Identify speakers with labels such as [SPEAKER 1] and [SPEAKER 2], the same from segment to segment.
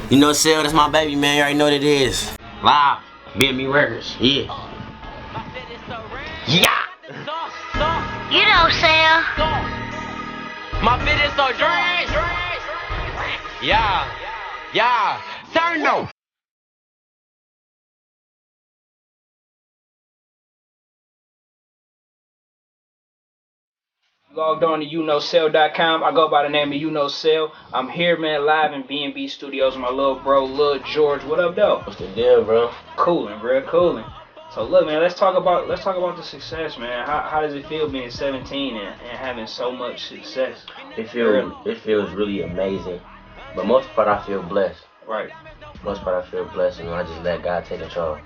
[SPEAKER 1] Uknowcell, that's my baby, man. You already know what it is. Live, BMB Records, yeah. Yeah!
[SPEAKER 2] Uknowcell.
[SPEAKER 3] My fit is so dry. Yeah. Turn no.
[SPEAKER 4] Logged on to Uknowcell.com. I go by the name of Uknowcell. I'm here, man, live in BMB Studios with my little bro, Lil George. What up, though?
[SPEAKER 1] What's the deal, bro?
[SPEAKER 4] Coolin', bro, coolin'. So look, man, let's talk about the success, man. How does it feel being 17 and having so much success?
[SPEAKER 1] It feels really amazing, but most part I feel blessed.
[SPEAKER 4] Right.
[SPEAKER 1] Most part I feel blessed, and I just let God take control.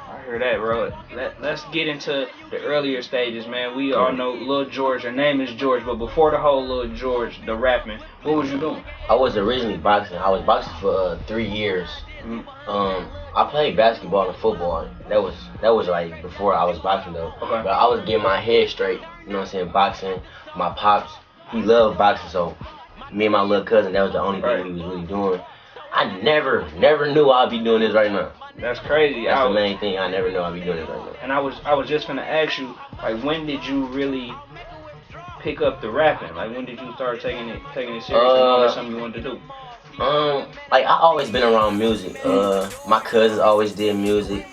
[SPEAKER 4] I hear that, bro. Let's get into the earlier stages, man. We all know Lil George. Your name is George, but before the whole Lil George, the rapping, what was you doing?
[SPEAKER 1] I was originally boxing. I was boxing for 3 years. I played basketball and football. That was like before I was boxing though.
[SPEAKER 4] Okay.
[SPEAKER 1] But I was getting my head straight. You know what I'm saying? Boxing. My pops, he loved boxing, so me and my little cousin, that was the only thing we was really doing. I never knew I'd be doing this right now.
[SPEAKER 4] That's crazy.
[SPEAKER 1] That's the main thing. I never knew I'd be doing this right now.
[SPEAKER 4] And I was just gonna ask you, like, when did you really pick up the rapping? Like, when did you start taking it serious and knowing that's something you wanted to do?
[SPEAKER 1] Like I always been around music. My cousins always did music,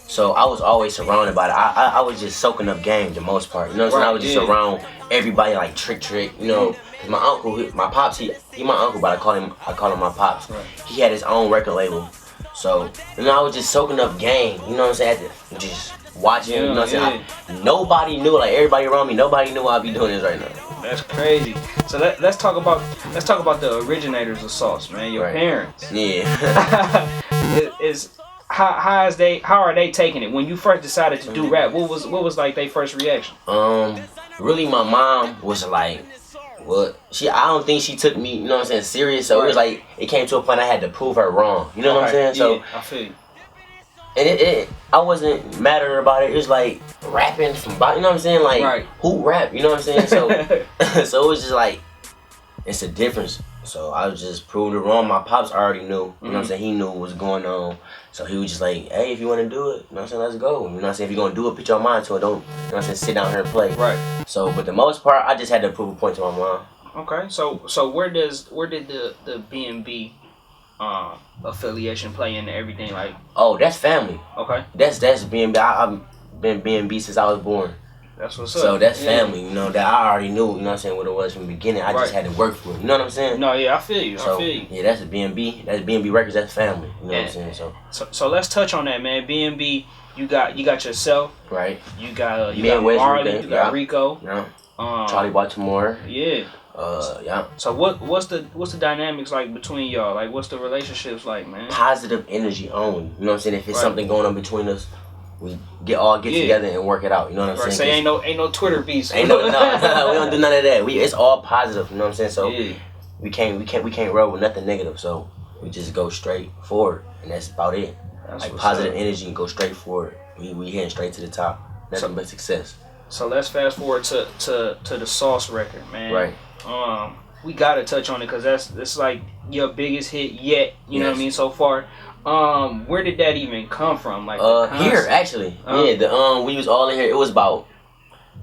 [SPEAKER 1] so I was always surrounded by it. I was just soaking up game the most part. You know what I'm saying? I was just around everybody like Trick. You know, cause my uncle, my pops, he my uncle, but I call him my pops.
[SPEAKER 4] Right.
[SPEAKER 1] He had his own record label, so I was just soaking up game. You know what I'm saying? Just watching. You know what I'm saying? Nobody knew, like everybody around me, nobody knew I'd be doing this right now.
[SPEAKER 4] That's crazy. So let's talk about the originators of Sauce, man. Your parents.
[SPEAKER 1] Yeah.
[SPEAKER 4] How are they taking it? When you first decided to do rap, what was like their first reaction?
[SPEAKER 1] Really my mom was like, well, I don't think she took me, you know what I'm saying, serious. So it was like it came to a point I had to prove her wrong. You know what I'm saying? So
[SPEAKER 4] I feel you.
[SPEAKER 1] And I wasn't mad at her about it. It was like rapping from, you know what I'm saying? Like who rap? You know what I'm saying? So so it was just like it's a difference. So I was just proving her wrong. My pops already knew. You know what I'm saying? He knew what was going on. So he was just like, hey, if you want to do it, you know what I'm saying? Let's go. You know what I'm saying? If you're gonna do it, put your mind to it. Don't, you know what I'm saying? Sit down here and play.
[SPEAKER 4] Right.
[SPEAKER 1] So, but the most part, I just had to prove a point to my mom.
[SPEAKER 4] Okay. So where did the BMB affiliation play into everything? Like,
[SPEAKER 1] oh, that's family.
[SPEAKER 4] Okay.
[SPEAKER 1] That's BMB. I've been BMB since I was born.
[SPEAKER 4] That's what's up.
[SPEAKER 1] So that's family, you know, that I already knew, you know what I'm saying, what it was from the beginning. I just had to work for it. You know what I'm saying?
[SPEAKER 4] No, yeah, I feel you.
[SPEAKER 1] So,
[SPEAKER 4] I feel you.
[SPEAKER 1] Yeah, that's a BMB. That's BMB Records, that's family. You know what I'm saying?
[SPEAKER 4] So let's touch on that, man. BMB, you got yourself.
[SPEAKER 1] Right.
[SPEAKER 4] You got Marley, you got Rico.
[SPEAKER 1] Yeah. Charlie Baltimore.
[SPEAKER 4] Yeah.
[SPEAKER 1] Yeah.
[SPEAKER 4] So what's the dynamics like between y'all? Like, what's the relationships like, man?
[SPEAKER 1] Positive energy only. You know what I'm saying? If it's something going on between us, we get together and work it out. You know what I'm saying?
[SPEAKER 4] So ain't no Twitter beefs.
[SPEAKER 1] No, we don't do none of that. It's all positive. You know what I'm saying? So we can't roll with nothing negative. So we just go straight forward, and that's about it. Like positive energy and go straight forward. We heading straight to the top. Nothing but success.
[SPEAKER 4] So let's fast forward to the Sauce record, man.
[SPEAKER 1] Right.
[SPEAKER 4] We gotta touch on it because that's like your biggest hit yet. You know what I mean? So far. Where did that even come from? Like
[SPEAKER 1] here actually. We was all in here. It was about,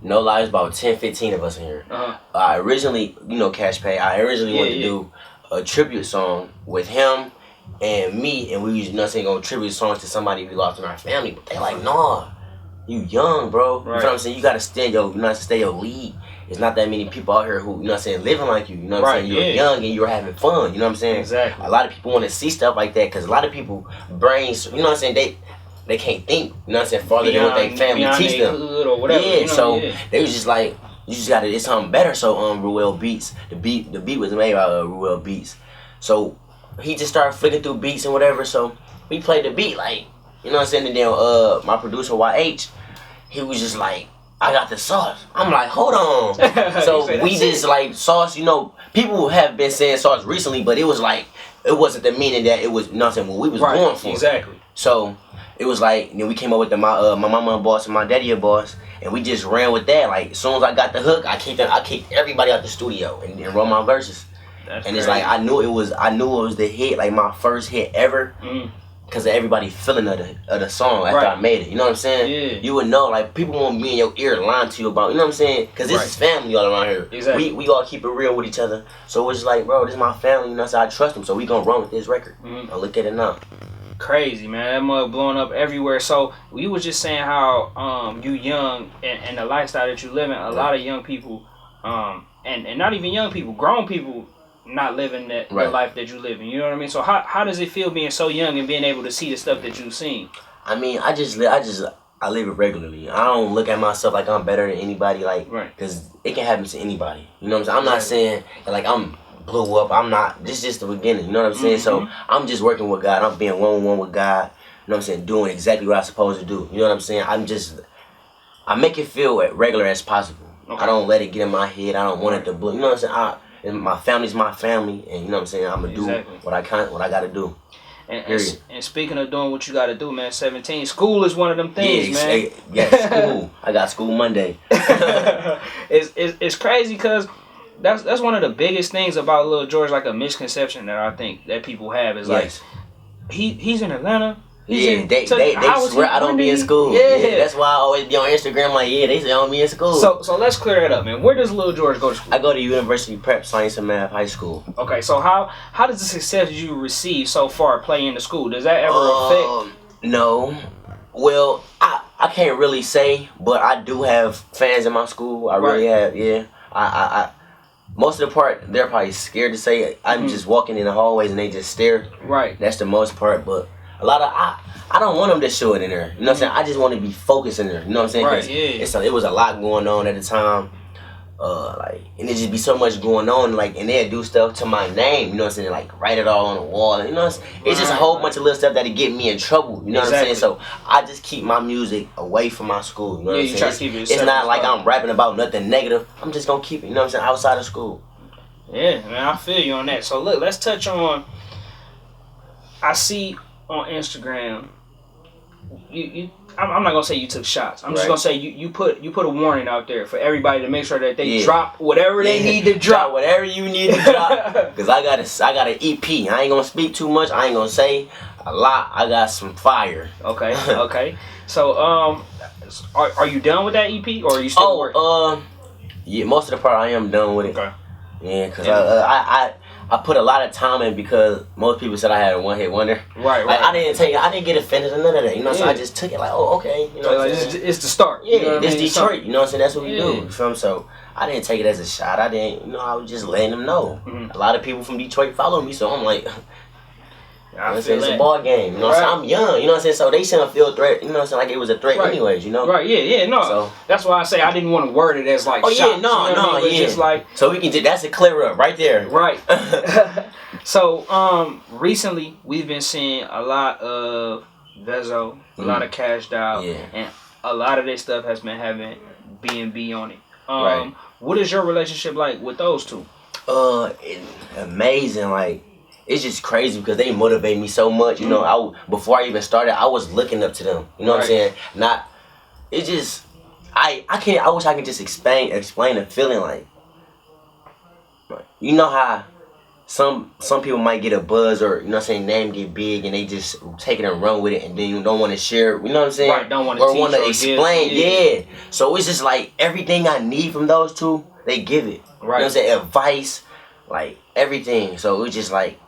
[SPEAKER 1] no lies, about 10-15 of us in here. I originally, you know, Kash I originally wanted to do a tribute song with him and me, and we was, you know what I'm saying, gonna tribute songs to somebody we lost in our family. But they like, nah, you young, bro. You know what I'm saying? You gotta stay your lead. There's not that many people out here who, you know what I'm saying, living like you. You know what I'm saying? You're young and you're having fun. You know what I'm saying?
[SPEAKER 4] Exactly.
[SPEAKER 1] A lot of people want to see stuff like that because a lot of people brains, you know what I'm saying, they can't think. You know what I'm saying? Farther than what their family teach them.
[SPEAKER 4] Or whatever,
[SPEAKER 1] yeah. So they was just like, you just gotta. It's something better. So Ruel Beats. The beat was made by Ruel Beats. So he just started flicking through beats and whatever. So we played the beat like, you know what I'm saying. And then my producer YH, he was just like, I got the sauce. I'm like, hold on. So we just like Sauce, you know, people have been saying Sauce recently, but it was like, it wasn't the meaning that it was, you know what I'm saying, what we was going for.
[SPEAKER 4] Exactly.
[SPEAKER 1] So it was like, you know, we came up with my mama a boss and my daddy a boss, and we just ran with that. Like, as soon as I got the hook, I kicked everybody out the studio and wrote my verses. And it's like I knew it was the hit, like my first hit ever. Because of everybody feeling of the song after I made it. You know what I'm saying? Yeah. You would know, like, people won't be in your ear lying to you about, you know what I'm saying? Because this is family all around here.
[SPEAKER 4] Exactly.
[SPEAKER 1] We all keep it real with each other. So it's like, bro, this is my family, you know, so I trust them. So we gonna run with this record. And look at it now. Crazy,
[SPEAKER 4] man. That mug blowing up everywhere. So we was just saying how you young and the lifestyle that you live in, a lot of young people, and not even young people, grown people, not living the life that you live in. You know what I mean? So how does it feel being so young and being able to see the stuff that you've seen?
[SPEAKER 1] I mean, I live it regularly. I don't look at myself like I'm better than anybody, like, because it can happen to anybody. You know what I'm saying? I'm not saying like I'm blew up. I'm not. This is just the beginning. You know what I'm saying? So I'm just working with God. I'm being one-on-one with God. You know what I'm saying? Doing exactly what I'm supposed to do. You know what I'm saying? I make it feel as regular as possible. I don't let it get in my head. I don't want it to blow. You know what I'm saying? And my family's my family, and you know what I'm saying. I'm gonna do what I gotta do.
[SPEAKER 4] And speaking of doing what you gotta do, man, 17, school is one of them things, man.
[SPEAKER 1] Yeah, school. I got school Monday.
[SPEAKER 4] It's crazy because that's one of the biggest things about Lil George, like a misconception that I think that people have is like he's in Atlanta.
[SPEAKER 1] They swear I don't be in school. Yeah, that's why I always be on Instagram like, they say I don't be in school.
[SPEAKER 4] So let's clear that up, man. Where does Lil George go to school?
[SPEAKER 1] I go to University Prep Science and Math High School.
[SPEAKER 4] Okay, so how does the success you receive so far play in the school? Does that ever affect?
[SPEAKER 1] No. Well, I can't really say, but I do have fans in my school. I really have, I most of the part, they're probably scared to say it. I'm just walking in the hallways and they just stare.
[SPEAKER 4] Right.
[SPEAKER 1] That's the most part, but a lot of I don't want them to show it in there. You know what I'm saying? I just want to be focused in there. You know what I'm saying?
[SPEAKER 4] Right, yeah.
[SPEAKER 1] It was a lot going on at the time. And it just be so much going on, like, and they'd do stuff to my name, you know what I'm saying? Like, write it all on the wall. And, you know what I'm saying? It's just a whole bunch of little stuff that'd get me in trouble. You know what I'm saying? So I just keep my music away from my school. You know what I'm saying?
[SPEAKER 4] Try to keep it
[SPEAKER 1] it's not like I'm rapping about nothing negative. I'm just gonna keep it, you know what I'm saying, outside of school.
[SPEAKER 4] Yeah, man, I feel you on that. So look, let's touch on. I see on Instagram, I'm not gonna say you took shots. I'm just gonna say you put a warning out there for everybody to make sure that they drop whatever they need to drop.
[SPEAKER 1] Whatever you need to drop. Cause I got an EP. I ain't gonna speak too much. I ain't gonna say a lot. I got some fire.
[SPEAKER 4] Okay. Okay. So are you done with that EP or are you still working?
[SPEAKER 1] Yeah, most of the part I am done with it.
[SPEAKER 4] Okay.
[SPEAKER 1] Yeah, cause I put a lot of time in because most people said I had a one-hit wonder.
[SPEAKER 4] Right.
[SPEAKER 1] Like, I didn't get offended or none of that. You know, so I just took it like, oh, okay. You know,
[SPEAKER 4] so like, it's the start.
[SPEAKER 1] Yeah, you know it's Detroit. You know what I'm saying? That's what we do. You feel me? So I didn't take it as a shot. I didn't. You know, I was just letting them know. A lot of people from Detroit follow me, so I'm like, it's a ball game. You know what I'm saying? I'm young. You know what I'm saying? So they shouldn't feel a threat. You know what I'm saying? Like it was a threat, anyways. You know?
[SPEAKER 4] Right. Yeah. No. So that's why I say I didn't want to word it as like.
[SPEAKER 1] Oh
[SPEAKER 4] shots,
[SPEAKER 1] yeah. No.
[SPEAKER 4] Just like.
[SPEAKER 1] So we can. That's a clear up right there.
[SPEAKER 4] Right. So recently we've been seeing a lot of Vezo, a lot of Kashdoll, and a lot of their stuff has been having BMB on it. What is your relationship like with those two?
[SPEAKER 1] Amazing. Like, it's just crazy because they motivate me so much. You know, before I even started, I was looking up to them. You know what I'm saying? It's just, I wish I could just explain the feeling. Like, you know how some people might get a buzz or, you know what I'm saying, name get big and they just take it and run with it and then you don't want to share it, you know what I'm saying?
[SPEAKER 4] Right, don't want to
[SPEAKER 1] or want to explain, So it's just like everything I need from those two, they give it. Right. You know what I'm saying? Advice, like everything. So it's just like,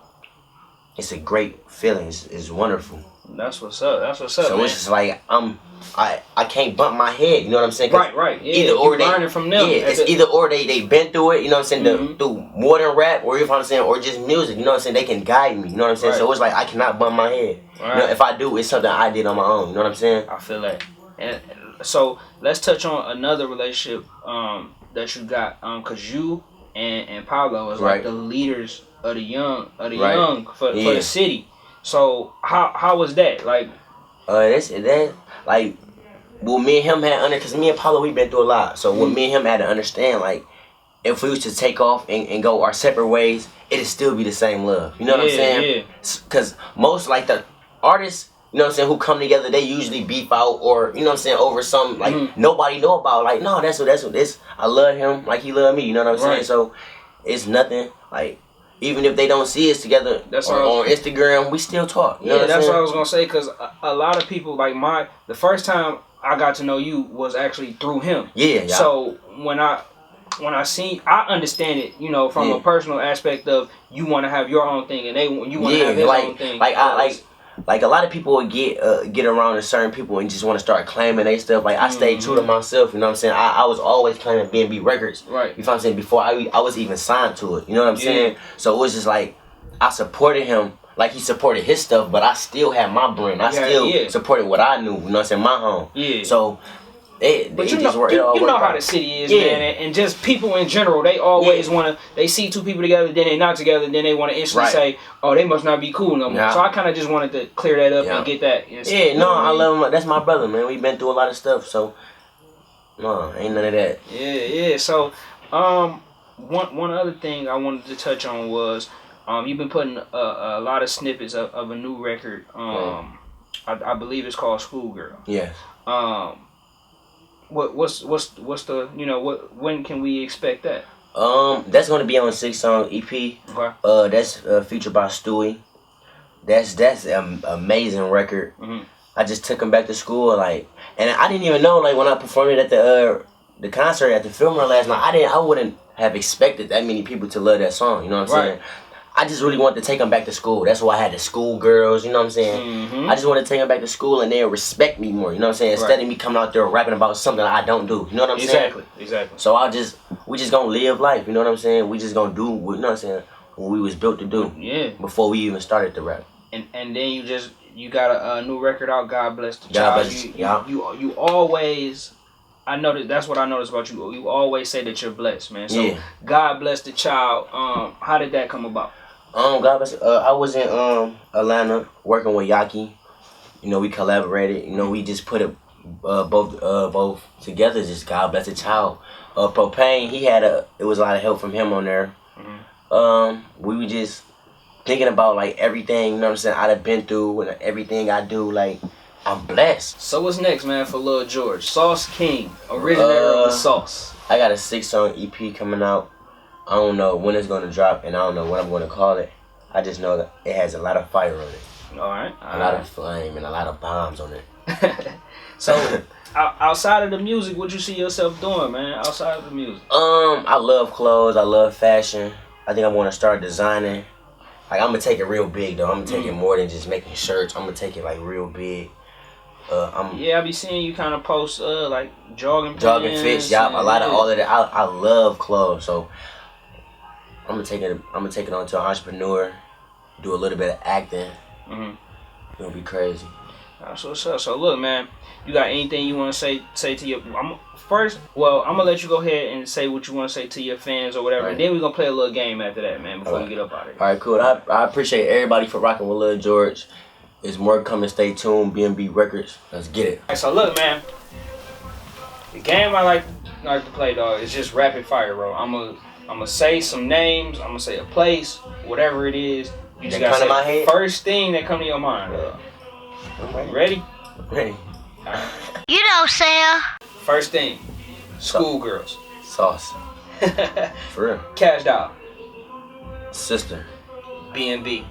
[SPEAKER 1] it's a great feeling. It's wonderful.
[SPEAKER 4] That's what's up. So
[SPEAKER 1] man. It's just like I can't bump my head. You know what I'm saying?
[SPEAKER 4] Right. Yeah, either or they learning from them.
[SPEAKER 1] Yeah, it's either or they been through it. You know what I'm saying? Through more than rap, or if I'm saying, or just music. You know what I'm saying? They can guide me. You know what I'm saying? So it's like I cannot bump my head. Right. You know, if I do, it's something I did on my own. You know what I'm saying?
[SPEAKER 4] I feel that. And so let's touch on another relationship that you got. Cause you and Pablo is like the leaders of the young for the city. So how was that? Like,
[SPEAKER 1] like, well, me and him had cause me and Paulo, we been through a lot. So what me and him had to understand, like, if we was to take off and go our separate ways, it'd still be the same love. You know what I'm saying? Yeah. Cause most, like, the artists, you know what I'm saying, who come together, they usually beef out or, you know what I'm saying, over something like nobody know about. Like, no, that's what this. I love him like he love me. You know what I'm saying? So it's nothing like. even if they don't see us together on Instagram, we still talk. You know
[SPEAKER 4] that's what I was gonna say. Cause a lot of people like the first time I got to know you was actually through him.
[SPEAKER 1] Yeah.
[SPEAKER 4] So when I see, I understand it, you know, from a personal aspect of you want to have your own thing and you want to have his own thing.
[SPEAKER 1] Like a lot of people would get around to certain people and just want to start claiming they stuff. Like I stayed true to myself, you know what I'm saying? I was always claiming BMB Records.
[SPEAKER 4] Right.
[SPEAKER 1] You know what I'm saying? Before I was even signed to it. You know what I'm saying? So it was just like I supported him like he supported his stuff, but I still had my brand. I still supported what I knew, you know what I'm saying, my home. Yeah. So
[SPEAKER 4] but you know how the city is, man, and just people in general, they always want to, they see two people together, then they not together, then they want to instantly say, oh, they must not be cool no more. So I kind of just wanted to clear that up and get that.
[SPEAKER 1] I love him. That's my brother, man. We've been through a lot of stuff, so no, ain't none of that.
[SPEAKER 4] Yeah. So, one other thing I wanted to touch on was, you've been putting a lot of snippets of a new record. I believe it's called Schoolgirl.
[SPEAKER 1] Yeah.
[SPEAKER 4] What's the, you know, when can we expect that?
[SPEAKER 1] That's gonna be on 6-song EP.
[SPEAKER 4] Okay.
[SPEAKER 1] That's featured by Stewie. That's an amazing record. I just took him back to school, like, and I didn't even know, like, when I performed it at the concert at the Filmer last night, I wouldn't have expected that many people to love that song. You know what I'm saying? I just really wanted to take them back to school. That's why I had the school girls, you know what I'm saying? I just wanted to take them back to school and they'll respect me more, you know what I'm saying? Instead of me coming out there rapping about something I don't do, you know what I'm saying?
[SPEAKER 4] Exactly.
[SPEAKER 1] So we just gonna live life, you know what I'm saying? We just gonna do, you know what I'm saying, what we was built to do. Yeah. Before we even started to rap.
[SPEAKER 4] And then you got a new record out, God Bless the Child. You always, I know that's what I noticed about you. You always say that you're blessed, man. So God Bless the Child. How did that come about?
[SPEAKER 1] God bless. I was in Atlanta working with Yaki. You know, we collaborated. You know, we just put it both together. Just God Bless the Child. Propane. It was a lot of help from him on there. We were just thinking about like everything. You know what I'm saying? I've been through and everything I do. Like, I'm blessed.
[SPEAKER 4] So what's next, man, for Lil George? Sauce King, originator of the sauce.
[SPEAKER 1] I got a 6-song EP coming out. I don't know when it's gonna drop, and I don't know what I'm gonna call it. I just know that it has a lot of fire on it.
[SPEAKER 4] All right.
[SPEAKER 1] A lot of flame and a lot of bombs on it.
[SPEAKER 4] So, outside of the music, what you see yourself doing, man? Outside of the music.
[SPEAKER 1] I love clothes. I love fashion. I think I'm gonna start designing. Like, I'm gonna take it real big though. I'm gonna take it more than just making shirts. I'm gonna take it like real big.
[SPEAKER 4] I be seeing you kind of post like jogging
[SPEAKER 1] fits. Yeah, a lot of all of that. I love clothes, so I'm gonna take it on to an entrepreneur, do a little bit of acting. It'll be crazy.
[SPEAKER 4] That's what's up. So look, man, you got anything you want to say to your? I'm gonna let you go ahead and say what you want to say to your fans or whatever, and then we're gonna play a little game after that, man. Before we get up out of here.
[SPEAKER 1] All right, cool. I appreciate everybody for rocking with Lil George. There's more coming. Stay tuned. BMB Records. Let's get it.
[SPEAKER 4] All right, so look, man. The game I like to play, dog, is just rapid fire, bro. I'm gonna say some names. I'm gonna say a place, whatever it is. You just gotta say the first thing that come to your mind. Ready?
[SPEAKER 1] Ready.
[SPEAKER 4] Right.
[SPEAKER 2] You know, Sam.
[SPEAKER 4] First thing, Schoolgirls.
[SPEAKER 1] Sauce. For real.
[SPEAKER 4] Kashdoll.
[SPEAKER 1] Sister.
[SPEAKER 4] BMB.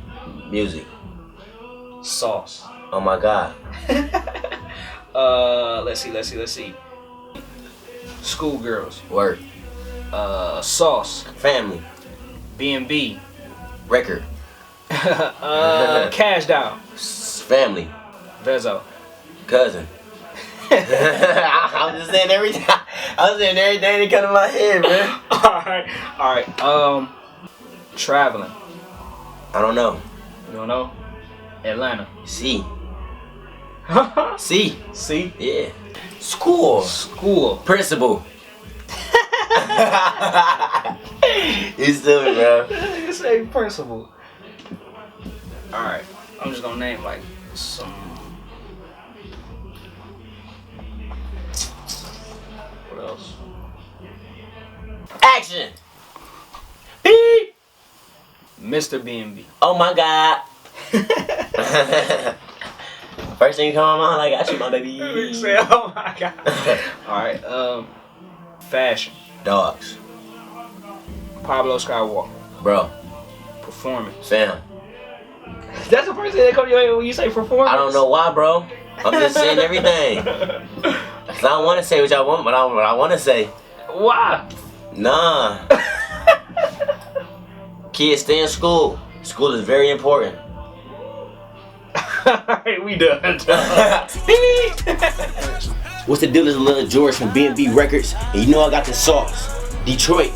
[SPEAKER 1] Music.
[SPEAKER 4] Sauce.
[SPEAKER 1] Oh my God.
[SPEAKER 4] Let's see. Schoolgirls.
[SPEAKER 1] Work.
[SPEAKER 4] Sauce.
[SPEAKER 1] Family.
[SPEAKER 4] BMB.
[SPEAKER 1] Record.
[SPEAKER 4] Kashdoll.
[SPEAKER 1] Family.
[SPEAKER 4] Vezo.
[SPEAKER 1] Cousin. I'm just saying everything. I'm saying everything that come to my head, man.
[SPEAKER 4] All right. Traveling.
[SPEAKER 1] I don't know.
[SPEAKER 4] You don't know? Atlanta.
[SPEAKER 1] C.
[SPEAKER 4] C.
[SPEAKER 1] Yeah. School. Principal. You stupid, bro.
[SPEAKER 4] You say principal. All right. I'm just gonna name like some. What else?
[SPEAKER 1] Action. Beep.
[SPEAKER 4] Mr. BMB.
[SPEAKER 1] Oh my God. First thing come on my mind, I got you, my baby.
[SPEAKER 4] Say, oh my God. All right. Fashion.
[SPEAKER 1] Dogs.
[SPEAKER 4] Pablo Skywalker.
[SPEAKER 1] Bro.
[SPEAKER 4] performing.
[SPEAKER 1] Fam.
[SPEAKER 4] That's the first thing that comes to your head when you say performance?
[SPEAKER 1] I don't know why, bro. I'm just saying everything. Cause I don't want to say what y'all want, but I want to say.
[SPEAKER 4] Why?
[SPEAKER 1] Nah. Kids, stay in school. School is very important.
[SPEAKER 4] Alright, we done.
[SPEAKER 1] What's the deal? Is Lil George from BMB Records, and you know I got the sauce. Detroit.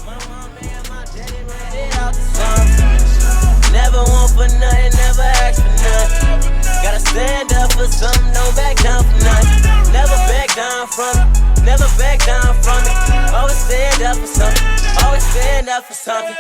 [SPEAKER 2] Never want for nothing, never ask for nothing. Gotta stand up for something, don't back down for nothing. Never back down from it, never back down from it. Always stand up for something, always stand up for something.